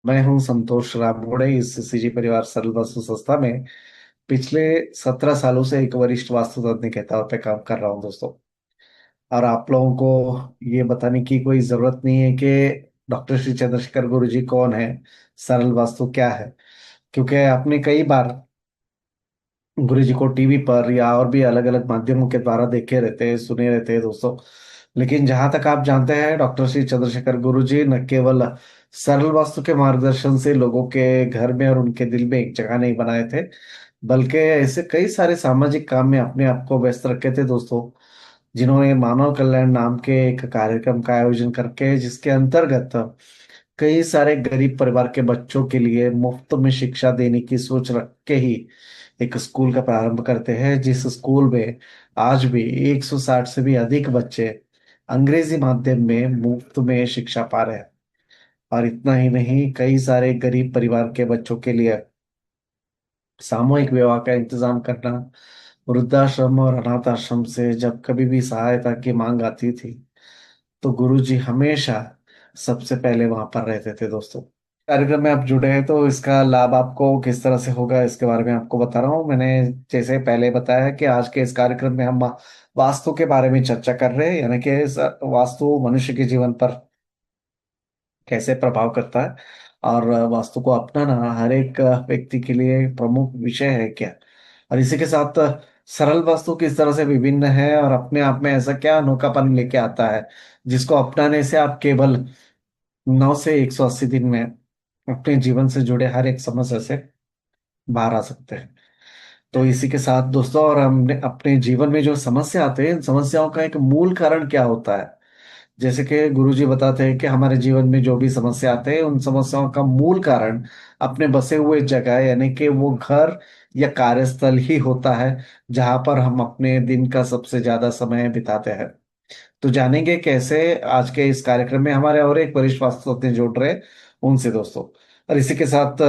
मैं हूं संतोष रामगुड़े इस सीजी परिवार सरल वास्तु संस्था में पिछले 17 सालों से एक वरिष्ठ वास्तु तज्ञ के तौर पे काम कर रहा हूं दोस्तों। और आप लोगों को ये बताने की कोई जरूरत नहीं है कि डॉक्टर श्री चंद्रशेखर गुरु जी कौन है, सरल वास्तु क्या है, क्योंकि आपने कई बार गुरु जी को टीवी पर या और भी अलग अलग माध्यमों के द्वारा देखे रहते हैं, सुने रहते हैं दोस्तों। लेकिन जहां तक आप जानते हैं, डॉक्टर श्री चंद्रशेखर गुरु जी न केवल सरल वास्तु के मार्गदर्शन से लोगों के घर में और उनके दिल में एक जगह नहीं बनाए थे, बल्कि ऐसे कई सारे सामाजिक काम में अपने आप को व्यस्त रखे थे दोस्तों। जिन्होंने मानव कल्याण नाम के एक कार्यक्रम का आयोजन करके, जिसके अंतर्गत कई सारे गरीब परिवार के बच्चों के लिए मुफ्त में शिक्षा देने की सोच रख के ही एक स्कूल का प्रारंभ करते हैं, जिस स्कूल में आज भी 160 से भी अधिक बच्चे अंग्रेजी माध्यम में मुफ्त में शिक्षा पा रहे हैं। और इतना ही नहीं, कई सारे गरीब परिवार के बच्चों के लिए सामूहिक विवाह का इंतजाम करना, वृद्धाश्रम और अनाथ आश्रम से जब कभी भी सहायता की मांग आती थी, तो गुरुजी हमेशा सबसे पहले वहां पर रहते थे दोस्तों। कार्यक्रम में आप जुड़े हैं तो इसका लाभ आपको किस तरह से होगा, इसके बारे में आपको बता रहा हूँ। मैंने जैसे पहले बताया कि आज के इस कार्यक्रम में हम वास्तु के बारे में चर्चा कर रहे हैं, यानी कि वास्तु मनुष्य के जीवन पर कैसे प्रभाव करता है और वास्तु को अपनाना हर एक व्यक्ति के लिए प्रमुख विषय है क्या। और इसी के साथ सरल वास्तु किस तरह से विभिन्न है और अपने आप में ऐसा क्या अनोखापन लेके आता है, जिसको अपनाने से आप केवल 9 से 180 दिन में अपने जीवन से जुड़े हर एक समस्या से बाहर आ सकते हैं। तो इसी के साथ दोस्तों, और हमने अपने जीवन में जो समस्या आते हैं, इन समस्याओं का एक मूल कारण क्या होता है। जैसे कि गुरुजी बताते हैं कि हमारे जीवन में जो भी समस्या आते हैं, उन समस्याओं का मूल कारण अपने बसे हुए जगह, यानी कि वो घर या कार्यस्थल ही होता है, जहां पर हम अपने दिन का सबसे ज्यादा समय बिताते हैं। तो जानेंगे कैसे आज के इस कार्यक्रम में हमारे और एक वरिष्ठ वास्तुतज्ञ जुड़ रहे हैं, उनसे दोस्तों। और इसी के साथ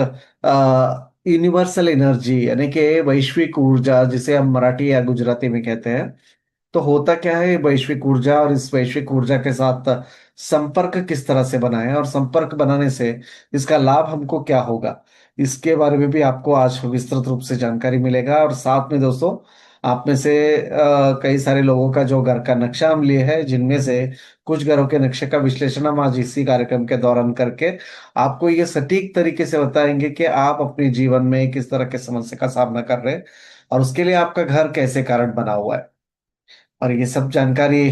यूनिवर्सल एनर्जी, यानी कि वैश्विक ऊर्जा, जिसे हम मराठी या गुजराती में कहते हैं। तो होता क्या है वैश्विक ऊर्जा, और इस वैश्विक ऊर्जा के साथ संपर्क किस तरह से बनाएं, और संपर्क बनाने से इसका लाभ हमको क्या होगा, इसके बारे में भी आपको आज विस्तृत रूप से जानकारी मिलेगा। और साथ में दोस्तों, आप में से कई सारे लोगों का जो घर का नक्शा हम लिए है, जिनमें से कुछ घरों के नक्शे का विश्लेषण हम आज इसी कार्यक्रम के दौरान करके आपको ये सटीक तरीके से बताएंगे कि आप अपने जीवन में किस तरह के समस्या का सामना कर रहे हैं और उसके लिए आपका घर कैसे कारण बना हुआ है। और ये सब जानकारी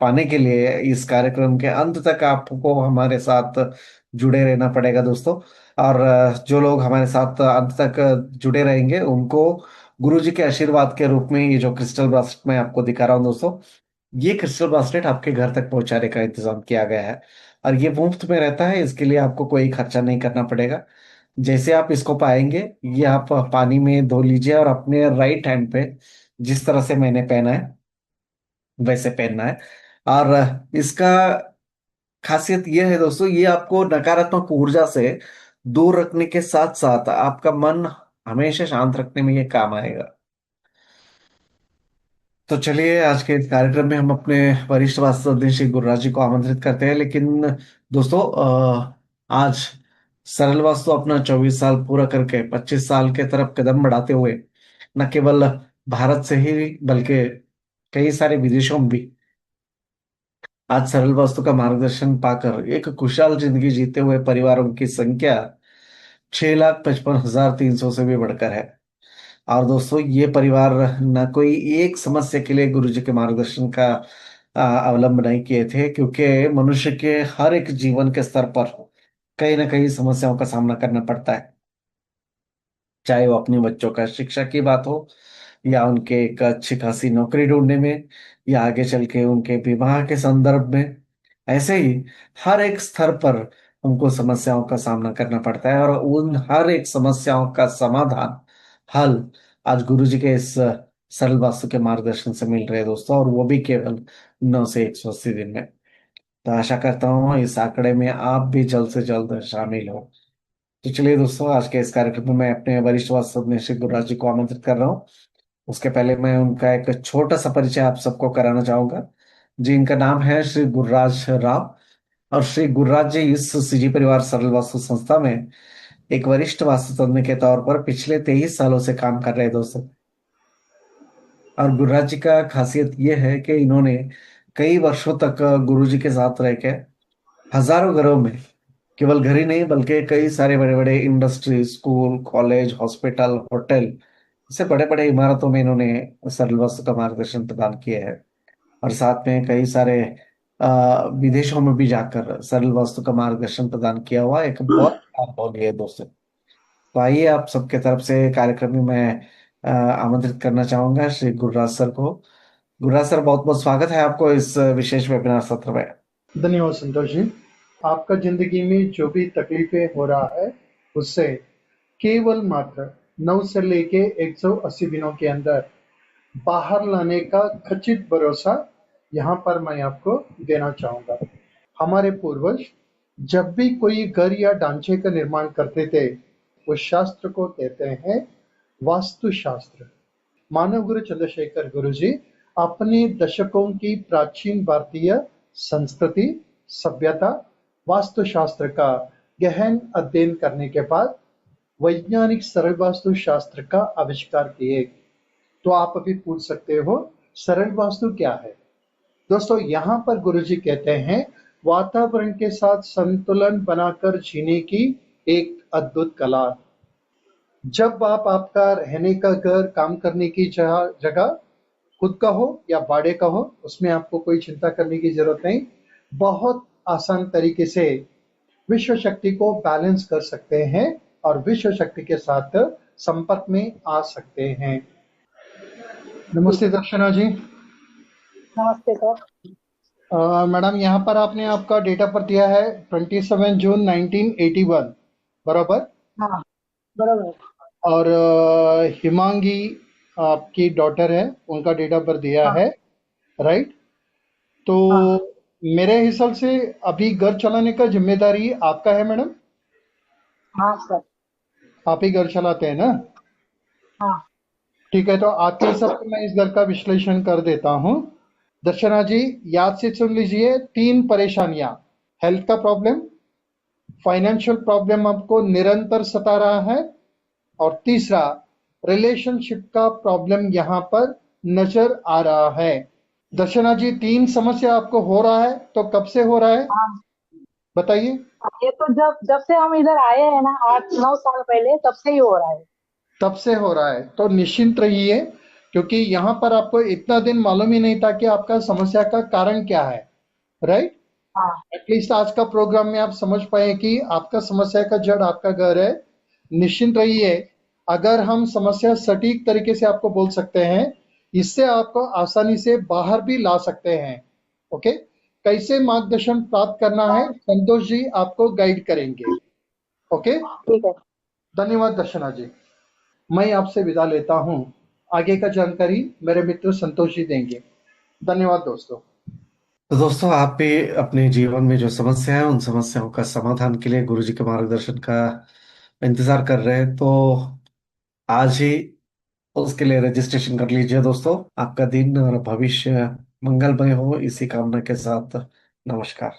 पाने के लिए इस कार्यक्रम के अंत तक आपको हमारे साथ जुड़े रहना पड़ेगा दोस्तों। और जो लोग हमारे साथ अंत तक जुड़े रहेंगे, उनको गुरुजी के आशीर्वाद के रूप में ये जो क्रिस्टल ब्रासलेट मैं आपको दिखा रहा हूँ दोस्तों, ये क्रिस्टल ब्रासलेट आपके घर तक पहुंचाने का इंतजाम किया गया है। और ये मुफ्त में रहता है, इसके लिए आपको कोई खर्चा नहीं करना पड़ेगा। जैसे आप इसको पाएंगे, ये आप पानी में धो लीजिए और अपने राइट हैंड पे, जिस तरह से मैंने पहना है वैसे पहनना है। और इसका खासियत यह है दोस्तों, ये आपको नकारात्मक ऊर्जा से दूर रखने के साथ साथ आपका मन हमेशा शांत रखने में ये काम आएगा। तो चलिए, आज के इस कार्यक्रम में हम अपने वरिष्ठ वास्तुज्ञ श्री गुरुराज जी को आमंत्रित करते हैं। लेकिन दोस्तों, आज सरल वास्तु अपना 24 साल पूरा करके 25 साल के तरफ कदम बढ़ाते हुए न केवल भारत से ही बल्कि कई सारे विदेशों में भी आज सरल वास्तु का मार्गदर्शन पाकर एक खुशहाल जिंदगी जीते हुए परिवारों की संख्या 6,55,300 से भी बढ़कर है। और दोस्तों, ये परिवार न कोई एक समस्या के लिए गुरु जी के मार्गदर्शन का अवलंब नहीं किए थे, क्योंकि मनुष्य के हर एक जीवन के स्तर पर कहीं ना कहीं समस्याओं का सामना करना पड़ता है। चाहे वो अपने बच्चों का शिक्षा की बात हो, या उनके एक अच्छी खासी नौकरी ढूंढने में, या आगे चल के उनके विवाह के संदर्भ में। ऐसे ही हर एक स्तर पर उनको समस्याओं का सामना करना पड़ता है, और उन हर एक समस्याओं का समाधान, हल आज गुरु जी के इस सरल वास्तु के मार्गदर्शन से मिल रहे हैं दोस्तों, और वो भी केवल 9 से 180 दिन में। तो आशा करता हूँ इस आंकड़े में आप भी जल्द से जल्द शामिल हो। तो चलिए दोस्तों, आज के इस कार्यक्रम में मैं अपने वरिष्ठ वास्तु श्री गुरुराज जी को आमंत्रित कर रहा हूँ। उसके पहले मैं उनका एक छोटा सा परिचय आप सबको कराना चाहूंगा। जी, इनका नाम है श्री गुरुराज राव। और श्री गुरुराज जी इस सीजी परिवार सरल वास्तु संस्था में एक वरिष्ठ वास्तुतज्ञ के तौर पर पिछले 23 सालों से काम कर रहे हैं दोस्तों। और गुरुराज जी का खासियत ये है कि इन्होंने कई वर्षों तक गुरु जी के साथ रह के हजारों घरों में, केवल घर ही नहीं बल्कि कई सारे बड़े बड़े industry, school, college, hospital, hotel, ऐसे बड़े बड़े इमारतों में इन्होंने सरल वास्तु का मार्गदर्शन प्रदान किया है। और साथ में कई सारे विदेशों में भी जाकर सरल वास्तु का मार्गदर्शन प्रदान किया हुआ एक बहुत अनुभव है दोस्तों। तो आइए आप सबके तरफ से कार्यक्रम में मैं आमंत्रित करना चाहूंगा श्री गुरुराज सर को। गुरुराज सर, बहुत बहुत स्वागत है आपको इस विशेष वेबिनार सत्र में। धन्यवाद संतोष जी। आपका जिंदगी में जो भी तकलीफें हो रहा है उससे केवल मात्र 9 से लेके 180 दिनों के अंदर बाहर लाने का खचित भरोसा यहाँ पर मैं आपको देना चाहूंगा। हमारे पूर्वज जब भी कोई घर या ढांचे का निर्माण करते थे उस शास्त्र को कहते हैं वास्तु शास्त्र। मानव गुरु चंद्रशेखर गुरु जी अपने दशकों की प्राचीन भारतीय संस्कृति, सभ्यता, वास्तुशास्त्र का गहन अध्ययन करने के बाद वैज्ञानिक सरल वास्तु शास्त्र का आविष्कार किए। तो आप अभी पूछ सकते हो सरल वास्तु क्या है। दोस्तों, यहाँ पर गुरुजी कहते हैं वातावरण के साथ संतुलन बनाकर जीने की एक अद्भुत कला। जब आप आपका रहने का घर, काम करने की जगह खुद का हो या भाड़े का हो, उसमें आपको कोई चिंता करने की जरूरत नहीं। बहुत आसान तरीके से विश्व शक्ति को बैलेंस कर सकते हैं और विश्व शक्ति के साथ संपर्क में आ सकते हैं। नमस्ते दर्शना जी। नमस्ते सर। मैडम, यहाँ पर आपने आपका डेट ऑफ बर्थ दिया है 27 जून 1981, बराबर? हाँ, बरोबर। और हिमांगी आपकी डॉटर है, उनका डेट ऑफ बर्थ दिया हाँ, है, राइट? तो हाँ, मेरे हिसाब से अभी घर चलाने का जिम्मेदारी आपका है मैडम। हाँ सर। आप ही घर चलाते हैं ना? हाँ, ठीक है, तो आपके हिसाब से मैं इस घर का विश्लेषण कर देता हूँ। दर्शना जी, याद से सुन लीजिए। 3 परेशानियां: हेल्थ का प्रॉब्लम, फाइनेंशियल प्रॉब्लम आपको निरंतर सता रहा है, और तीसरा रिलेशनशिप का प्रॉब्लम यहाँ पर नजर आ रहा है। दर्शना जी, 3 समस्या आपको हो रहा है, तो कब से हो रहा है हाँ। बताइए। ये तो जब जब से हम इधर आए हैं ना, 8-9 साल पहले, तब से ही हो रहा है। तब से हो रहा है तो निश्चिंत रहिए, क्योंकि यहाँ पर आपको इतना दिन मालूम ही नहीं था कि आपका समस्या का कारण क्या है, राइट? हाँ, एटलीस्ट आज का प्रोग्राम में आप समझ पाए कि आपका समस्या का जड़ आपका घर है। निश्चिंत रहिए, अगर हम समस्या सटीक तरीके से आपको बोल सकते हैं, इससे आपको आसानी से बाहर भी ला सकते हैं। ओके, कैसे मार्गदर्शन प्राप्त करना है, संतोष जी आपको गाइड करेंगे। ओके, ठीक है। धन्यवाद दर्शना जी। मैं आपसे विदा लेता हूं। आगे का जानकारी मेरे मित्र संतोष जी देंगे। धन्यवाद दोस्तों। तो दोस्तों, आप भी अपने जीवन में जो समस्या है उन समस्याओं का समाधान के लिए गुरु जी के मार्गदर्शन का इंतजार कर रहे हैं, तो आज ही उसके लिए रजिस्ट्रेशन कर लीजिए दोस्तों। आपका दिन और भविष्य मंगलमय हो, इसी कामना के साथ नमस्कार।